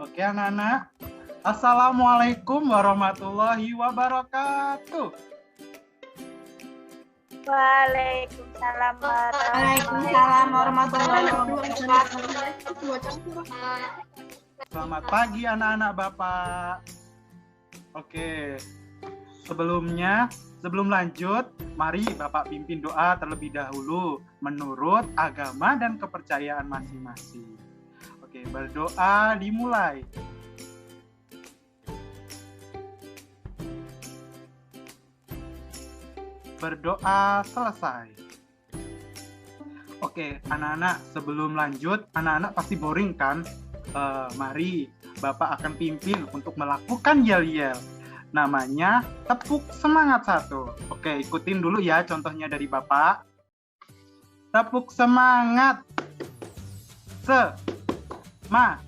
Oke anak-anak, Assalamualaikum warahmatullahi wabarakatuh. Waalaikumsalam warahmatullahi wabarakatuh. Selamat pagi anak-anak Bapak. Oke, sebelum lanjut, mari Bapak pimpin doa terlebih dahulu menurut agama dan kepercayaan masing-masing. Oke, berdoa dimulai. Berdoa selesai. Oke, anak-anak, sebelum lanjut, anak-anak pasti boring kan? Mari, Bapak akan pimpin untuk melakukan yel-yel. Namanya tepuk semangat 1. Oke, ikutin dulu ya contohnya dari Bapak. Tepuk semangat. Semangat.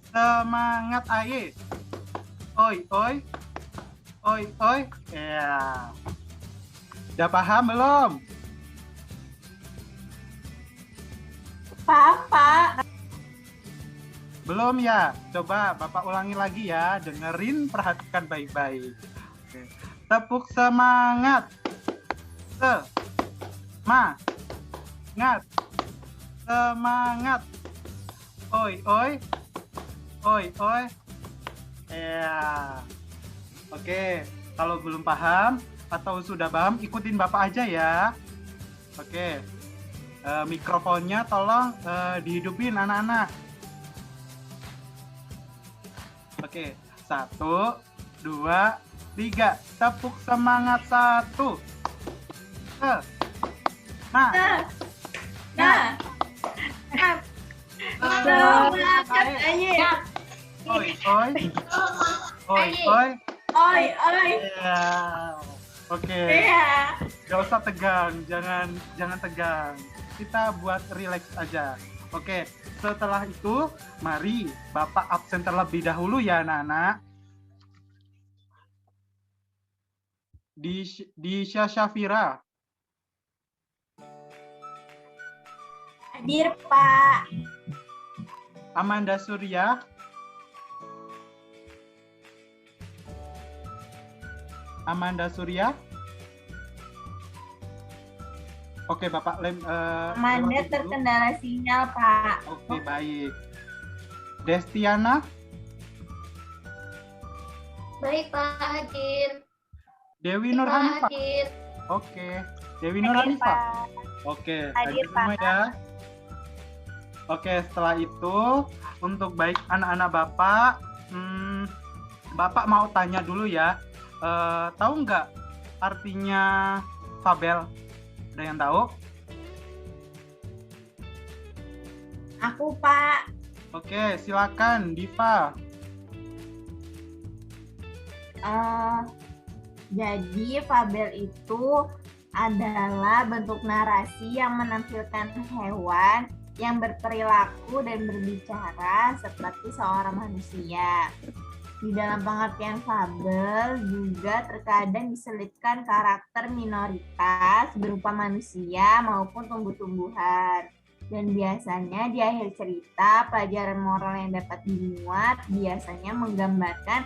Semangat aye. Oi, oi. Oi, oi. Ya. Udah paham belum? Papa. Belum ya? Coba Bapak ulangi lagi ya. Dengerin, perhatikan baik-baik. Oke. Tepuk semangat. Semangat. Semangat. Oi, oi. Oi, oi. Ya. Oke. Kalau belum paham atau sudah paham, ikutin Bapak aja ya. Oke. Mikrofonnya tolong dihidupin anak-anak. Oke, 1, 2, 3. Tepuk semangat 1. Oi, oi. Oi, oi. Oi. Ya. Oke. Iya. Gak usah tegang, jangan tegang. Kita buat relax aja. Oke, setelah itu mari Bapak absen terlebih dahulu ya anak-anak. Di Syafira. Hadir, Pak. Amanda Surya. Amanda Surya. Oke, Bapak Amanda terkendala sinyal, Pak. Oke, baik. Destiana. Baik, Pak, hadir. Dewi Nurhanifah. Hadir. Oke, Dewi Nurhanifah. Oke, hadir semua ya. Oke, setelah itu untuk baik anak-anak Bapak, Bapak mau tanya dulu ya. Tahu nggak artinya fabel? Ada yang tahu? Aku, Pak. Oke, silakan Diva. Jadi fabel itu adalah bentuk narasi yang menampilkan hewan yang berperilaku dan berbicara seperti seorang manusia. Di dalam pengertian fabel juga terkadang diselipkan karakter minoritas berupa manusia maupun tumbuh-tumbuhan. Dan biasanya di akhir cerita, pelajaran moral yang dapat dimuat biasanya menggambarkan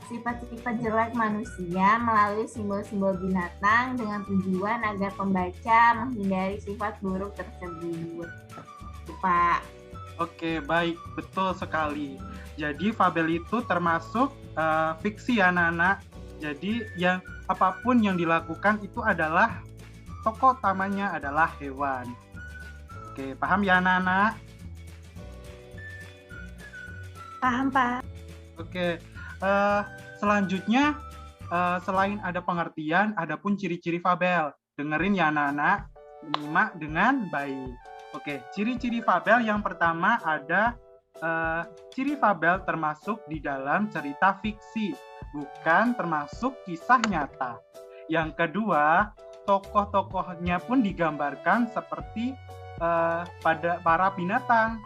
sifat-sifat jelek manusia melalui simbol-simbol binatang dengan tujuan agar pembaca menghindari sifat buruk tersebut. Pak. Oke, baik, betul sekali. Jadi fabel itu termasuk fiksi ya anak-anak. Jadi yang apapun yang dilakukan itu adalah tokoh utamanya adalah hewan. Oke, paham ya anak-anak? Paham, Pak. Oke, selanjutnya selain ada pengertian, ada pun ciri-ciri fabel. Dengerin ya anak-anak, menyimak dengan baik. Oke, ciri-ciri fabel yang pertama ada ciri fabel termasuk di dalam cerita fiksi, bukan termasuk kisah nyata. Yang kedua, tokoh-tokohnya pun digambarkan seperti pada para binatang.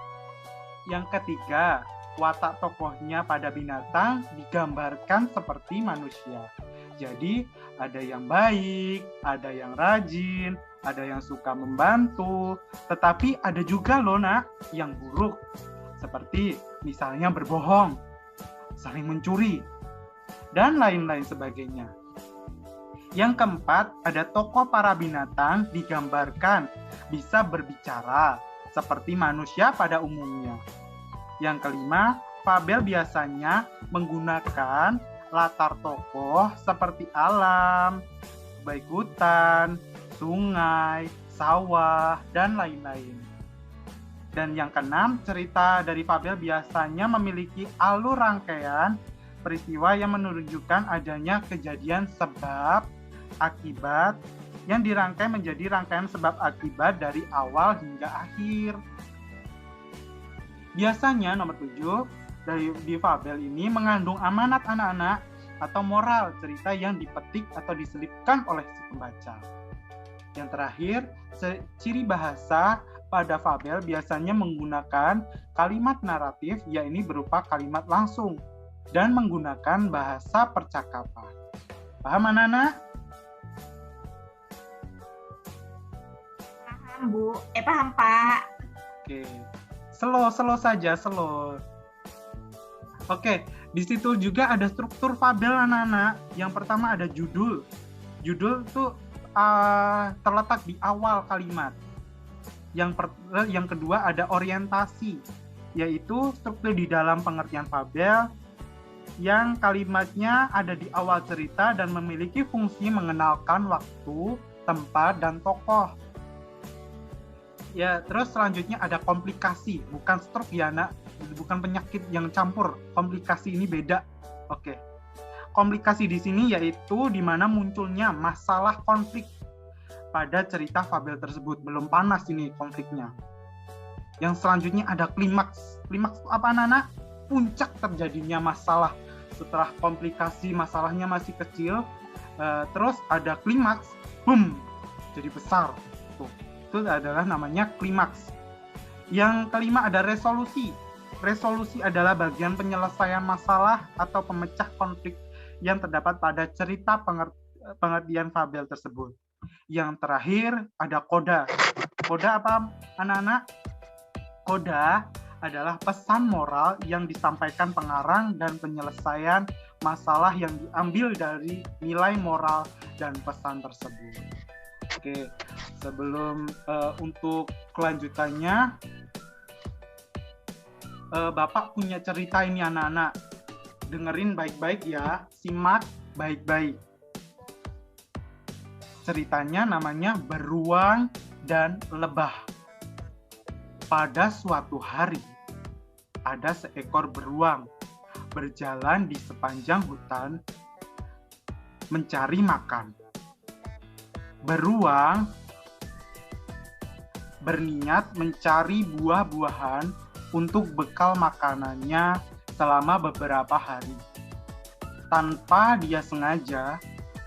Yang ketiga, watak tokohnya pada binatang digambarkan seperti manusia. Jadi ada yang baik, ada yang rajin, ada yang suka membantu, tetapi ada juga loh nak yang buruk. seperti misalnya berbohong, saling mencuri, dan lain-lain sebagainya. Yang keempat, ada tokoh para binatang digambarkan bisa berbicara seperti manusia pada umumnya. Yang kelima, fabel biasanya menggunakan latar tokoh seperti alam, baik hutan, sungai, sawah, dan lain-lain. Dan yang keenam, cerita dari fabel biasanya memiliki alur rangkaian peristiwa yang menunjukkan adanya kejadian sebab akibat yang dirangkai menjadi rangkaian sebab akibat dari awal hingga akhir. Biasanya nomor 7 di fabel ini mengandung amanat anak-anak atau moral cerita yang dipetik atau diselipkan oleh si pembaca. Yang terakhir, ciri bahasa pada fabel biasanya menggunakan kalimat naratif, yaitu berupa kalimat langsung dan menggunakan bahasa percakapan. Paham anak-anak? Paham, Bu. Paham, Pak. Oke. Slow saja. Oke, di situ juga ada struktur fabel anak-anak. Yang pertama ada judul. Judul itu terletak di awal kalimat. Yang kedua ada orientasi, yaitu struktur di dalam pengertian fabel yang kalimatnya ada di awal cerita dan memiliki fungsi mengenalkan waktu, tempat, dan tokoh. Ya, terus selanjutnya ada komplikasi, bukan stroke ya nak, bukan penyakit yang campur. Komplikasi ini beda. Oke. Komplikasi di sini yaitu di mana munculnya masalah konflik pada cerita fabel tersebut. Belum panas ini konfliknya. Yang selanjutnya ada klimaks. Klimaks itu apa anak-anak? Puncak terjadinya masalah. Setelah komplikasi masalahnya masih kecil, terus ada klimaks, boom, jadi besar. Itu adalah namanya klimaks. Yang kelima ada resolusi. Resolusi adalah bagian penyelesaian masalah atau pemecah konflik yang terdapat pada cerita pengertian fabel tersebut. Yang terakhir ada koda. Koda apa anak-anak? Koda adalah pesan moral yang disampaikan pengarang dan penyelesaian masalah yang diambil dari nilai moral dan pesan tersebut. Oke, sebelum untuk kelanjutannya, Bapak punya cerita ini anak-anak. Dengerin baik-baik ya, simak baik-baik. Ceritanya namanya Beruang dan Lebah. Pada suatu hari, ada seekor beruang berjalan di sepanjang hutan mencari makan. Beruang berniat mencari buah-buahan untuk bekal makanannya selama beberapa hari. Tanpa dia sengaja,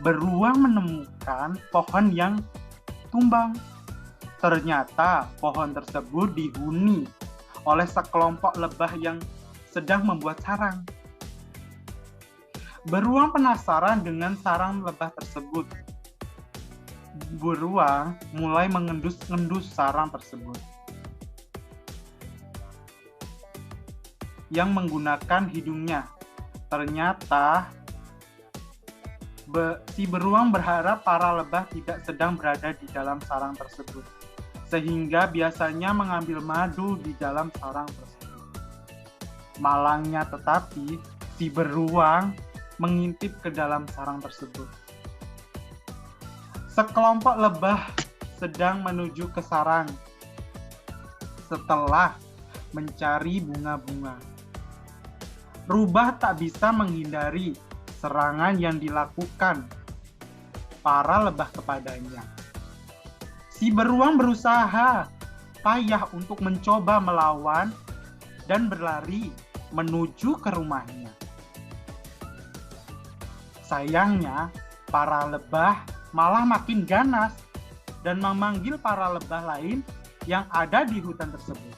beruang menemukan pohon yang tumbang. Ternyata pohon tersebut dihuni oleh sekelompok lebah yang sedang membuat sarang. Beruang penasaran dengan sarang lebah tersebut. Beruang mulai mengendus-endus sarang tersebut yang menggunakan hidungnya. Ternyata si beruang berharap para lebah tidak sedang berada di dalam sarang tersebut, sehingga biasanya mengambil madu di dalam sarang tersebut. Malangnya tetapi, si beruang mengintip ke dalam sarang tersebut. Sekelompok lebah sedang menuju ke sarang setelah mencari bunga-bunga. Rubah tak bisa menghindari serangan yang dilakukan para lebah kepadanya. Si beruang berusaha payah untuk mencoba melawan dan berlari menuju ke rumahnya. Sayangnya, para lebah malah makin ganas dan memanggil para lebah lain yang ada di hutan tersebut.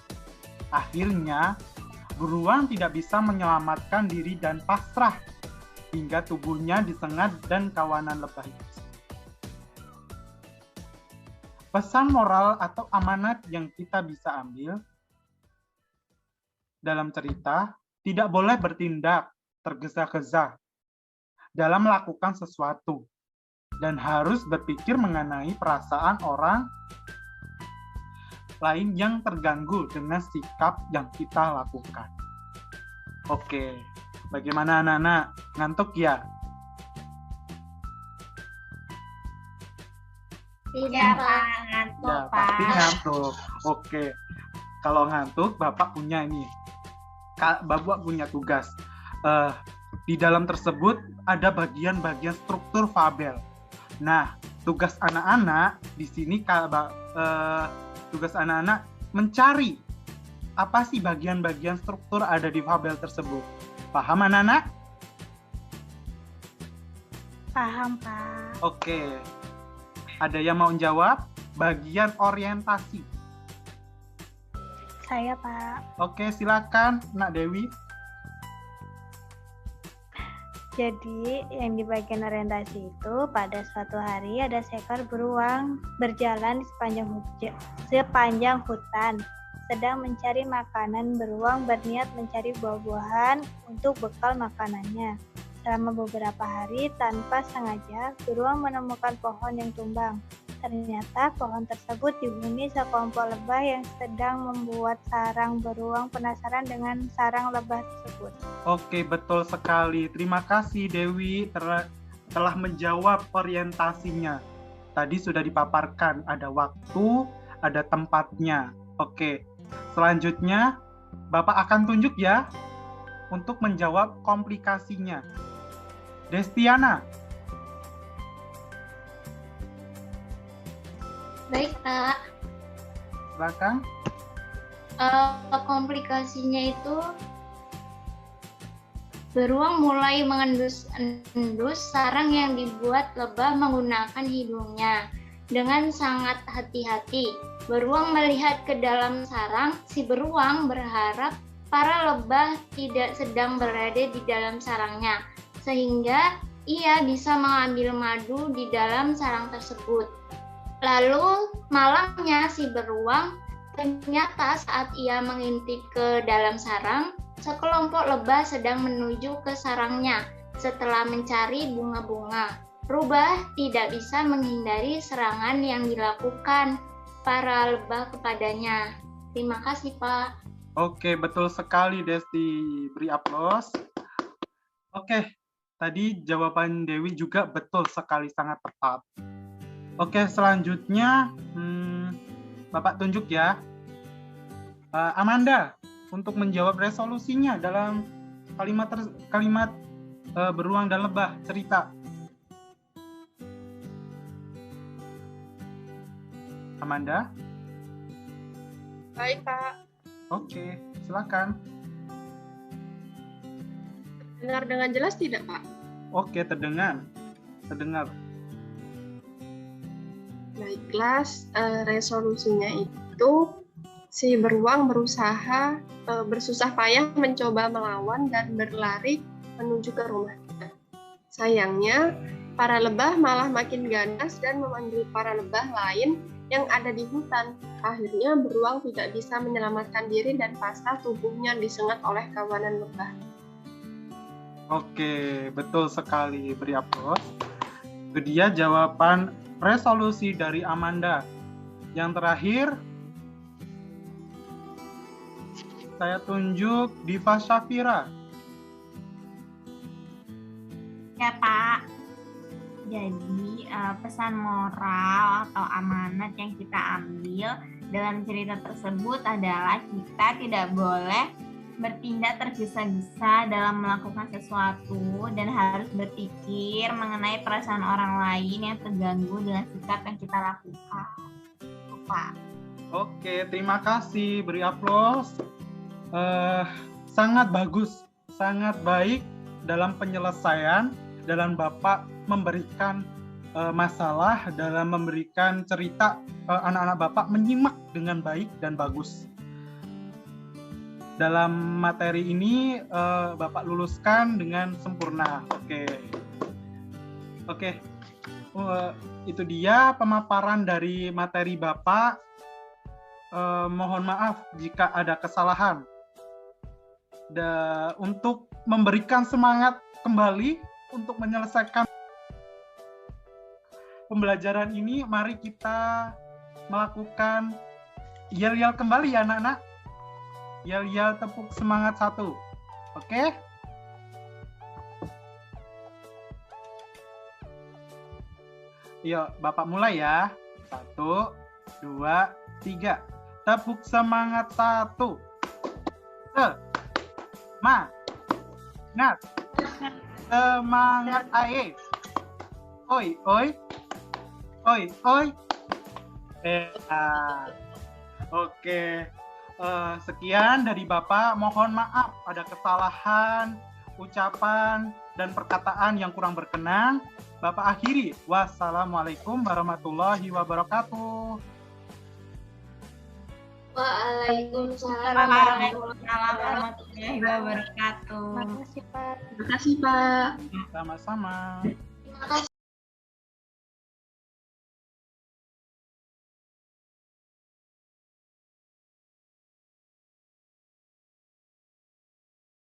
Akhirnya, beruang tidak bisa menyelamatkan diri dan pasrah hingga tubuhnya disengat dan kawanan lebah itu. Pesan moral atau amanat yang kita bisa ambil, dalam cerita tidak boleh bertindak tergesa-gesa dalam melakukan sesuatu dan harus berpikir mengenai perasaan orang lain yang terganggu dengan sikap yang kita lakukan. Oke, bagaimana anak-anak? Ngantuk ya? Tidak, Ya, Pak. Pak. Ngantuk, Ya, Pak. pasti ngantuk. Oke, kalau ngantuk, Bapak punya ini. Bapak punya tugas. Di dalam tersebut ada bagian-bagian struktur fabel. Nah, tugas anak-anak di sini tugas anak-anak mencari apa sih bagian-bagian struktur ada di fabel tersebut. Paham anak-anak? Paham, Pak. Oke. Ada yang mau jawab? Bagian orientasi. Saya, Pak. Oke, silakan Nak Dewi. Jadi, yang di bagian orientasi itu, pada suatu hari ada seekor beruang berjalan di sepanjang hutan. Sedang mencari makanan, beruang berniat mencari buah-buahan untuk bekal makanannya. Selama beberapa hari, tanpa sengaja, beruang menemukan pohon yang tumbang. Ternyata pohon tersebut dihuni sekelompok lebah yang sedang membuat sarang. Beruang penasaran dengan sarang lebah tersebut. Oke, betul sekali. Terima kasih Dewi telah menjawab orientasinya. Tadi sudah dipaparkan, ada waktu, ada tempatnya. Oke, selanjutnya Bapak akan tunjuk ya untuk menjawab komplikasinya. Destiana. Baik, Pak. Silakan. Komplikasinya itu beruang mulai mengendus-endus sarang yang dibuat lebah menggunakan hidungnya. Dengan sangat hati-hati, beruang melihat ke dalam sarang. Si beruang berharap para lebah tidak sedang berada di dalam sarangnya, sehingga ia bisa mengambil madu di dalam sarang tersebut. Lalu malamnya si beruang ternyata saat ia mengintip ke dalam sarang, sekelompok lebah sedang menuju ke sarangnya setelah mencari bunga-bunga. Rubah tidak bisa menghindari serangan yang dilakukan para lebah kepadanya. Terima kasih, Pak. Oke, betul sekali Desti. Beri aplaus. Oke, tadi jawaban Dewi juga betul sekali, sangat tepat. Oke, selanjutnya Bapak tunjuk ya. Amanda, untuk menjawab resolusinya dalam kalimat beruang dan lebah, cerita. Amanda? Baik, Pak. Oke, silakan. Dengar dengan jelas tidak, Pak? Oke, terdengar. Baiklah, resolusinya itu si beruang berusaha bersusah payah mencoba melawan dan berlari menuju ke rumahnya. Sayangnya, para lebah malah makin ganas dan memanggil para lebah lain yang ada di hutan. Akhirnya beruang tidak bisa menyelamatkan diri dan pasrah, tubuhnya disengat oleh kawanan lebah. Oke, betul sekali. Beri aplaus. Itu dia jawaban resolusi dari Amanda. Yang terakhir, saya tunjuk Diva Syafira. Ya, Pak. Jadi pesan moral atau amanat yang kita ambil dalam cerita tersebut adalah kita tidak boleh bertindak tergesa-gesa dalam melakukan sesuatu dan harus berpikir mengenai perasaan orang lain yang terganggu dengan sikap yang kita lakukan. Pak. Oke, terima kasih. Beri aplaus. Sangat bagus, sangat baik dalam penyelesaian, dalam Bapak memberikan masalah, dalam memberikan cerita, anak-anak Bapak menyimak dengan baik dan bagus. Dalam materi ini Bapak luluskan dengan sempurna. Oke. Itu dia pemaparan dari materi Bapak. Mohon maaf jika ada kesalahan. untuk memberikan semangat kembali untuk menyelesaikan pembelajaran ini, mari kita melakukan yel-yel kembali ya anak-anak. Yel-yel tepuk semangat 1. Oke? Yuk, Bapak mulai ya. 1, 2, 3. Tepuk semangat 1. Semangat. Semangat ae. Oi, oi. Oi, oi. Oke. Sekian dari Bapak. Mohon maaf ada kesalahan, ucapan, dan perkataan yang kurang berkenan. Bapak akhiri. Wassalamualaikum warahmatullahi wabarakatuh. Waalaikumsalam warahmatullahi wabarakatuh. Terima kasih, Pak. Terima kasih, Pak. Sama-sama. Terima kasih.